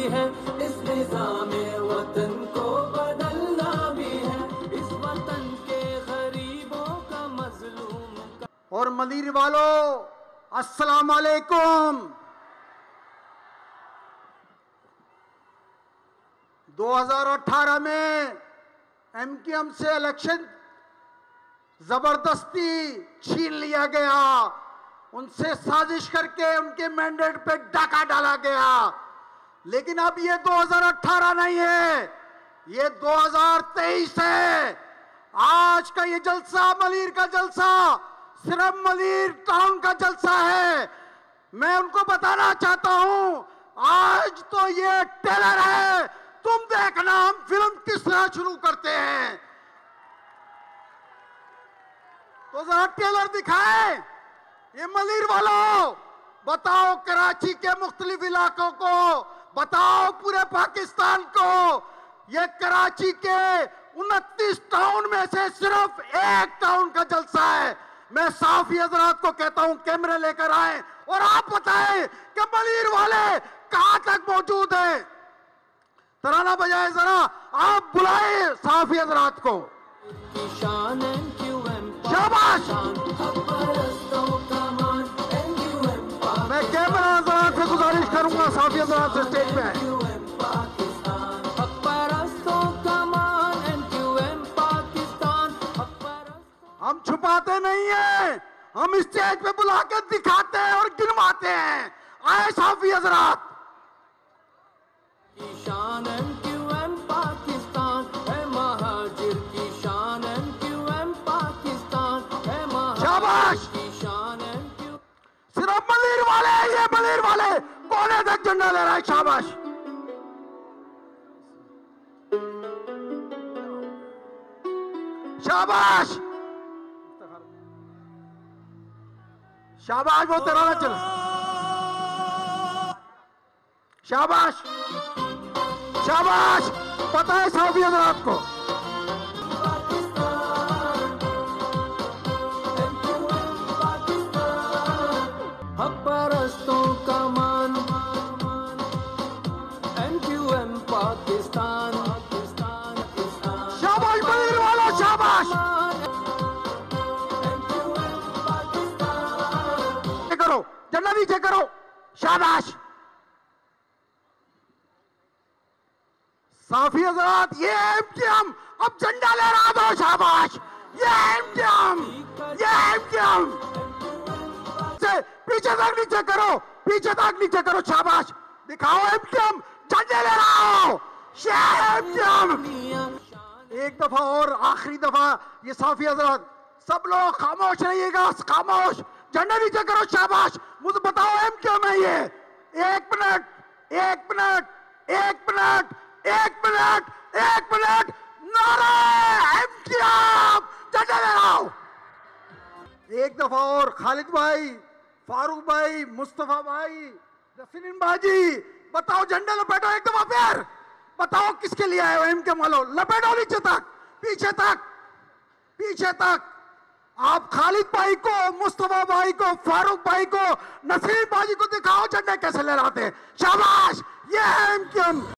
है, इस निज़ामे वतन को बदलना भी है, इस वतन के गरीबों का मजलूम का। और मदीर वालों, अस्सलाम वालेकुम। 2018 में एमक्यूएम से इलेक्शन जबरदस्ती छीन लिया गया, उनसे साजिश करके उनके मैंडेट पे डाका डाला गया। लेकिन अब ये 2018 नहीं है, ये 2023 है। आज का ये जलसा, मलीर का जलसा, सिर्फ मलीर टाउन का जलसा है। मैं उनको बताना चाहता हूं, आज तो ये टेलर है, तुम देखना हम फिल्म किस तरह शुरू करते हैं। तो जरा टेलर दिखाए। ये मलीर वालों, बताओ कराची के मुख्तलिफ इलाकों को, बताओ पूरे पाकिस्तान को, ये कराची के 29 टाउन में से सिर्फ एक टाउन का जलसा है। मैं साफी हजरात को कहता हूं कैमरे लेकर आए और आप बताएं कि मलीर वाले कहां तक मौजूद हैं। तराना बजाए जरा, आप बुलाए साफी हजरात को। शाबाश। मैं कैमरा हजरात से गुजारिश करूंगा, साफी हजरात से स्टेज पे आए। हम छुपाते नहीं हैं, हम स्टेज पे बुला के दिखाते हैं और गिनवाते हैं। आए साफी हजरात। की शान एमक्यूएम पाकिस्तान है, महाजिर की शान एमक्यूएम पाकिस्तान है, महाजिर की शान एमक्यूएम। सिर्फ मलीर वाले, ये मलीर वाले कोने तक झंडा ले रहा है। शाबाश शाबाश शाबाश। वो तराना चला। शाबाश शाबाश। पता है साफी हजरात को। हक परस्तों का मान, एमक्यूएम पाकिस्तान। शाबाश मलीर वाला, शाबाश। करो, झंडा नीचे करो। शाबाश। साफी हजरात, ये एमक्यूएम अब झंडा ले रहा दो। शाबाश। ये एमक्यूएम, ये एमक्यूएम से पीछे तक नीचे करो, पीछे तक नीचे करो। शाबाश। दिखाओ एमक्यूएम झंडे ले रहा हो। एमक्यूएम। एक दफा और आखिरी दफा ये साफी हजरात, सब लोग खामोश रहिएगा, खामोश। झंडा नीचे करो। शाबाश। मुझे बताओ एमक्यूएम है ये। 1 minute, 1 minute, 1 minute, 1 minute, 1 minute. नारे एमक्यूएम झंडा ले रहा हूं। एक दफा और खालिद भाई, फारूक भाई, मुस्तफा भाई, नसीरुद्दीन बाजी, बताओ झंडा लपेटो एक दफा फिर। बताओ किसके लिए आए हो एमक्यूएम वालों। लपेटो नीचे तक, पीछे तक, पीछे तक। आप खालिद भाई को, मुस्तफा भाई को, फारूक भाई को, नसीरुद्दीन बाजी को दिखाओ झंडे कैसे लहराते हैं। शाबाश। ये है एमक्यूएम।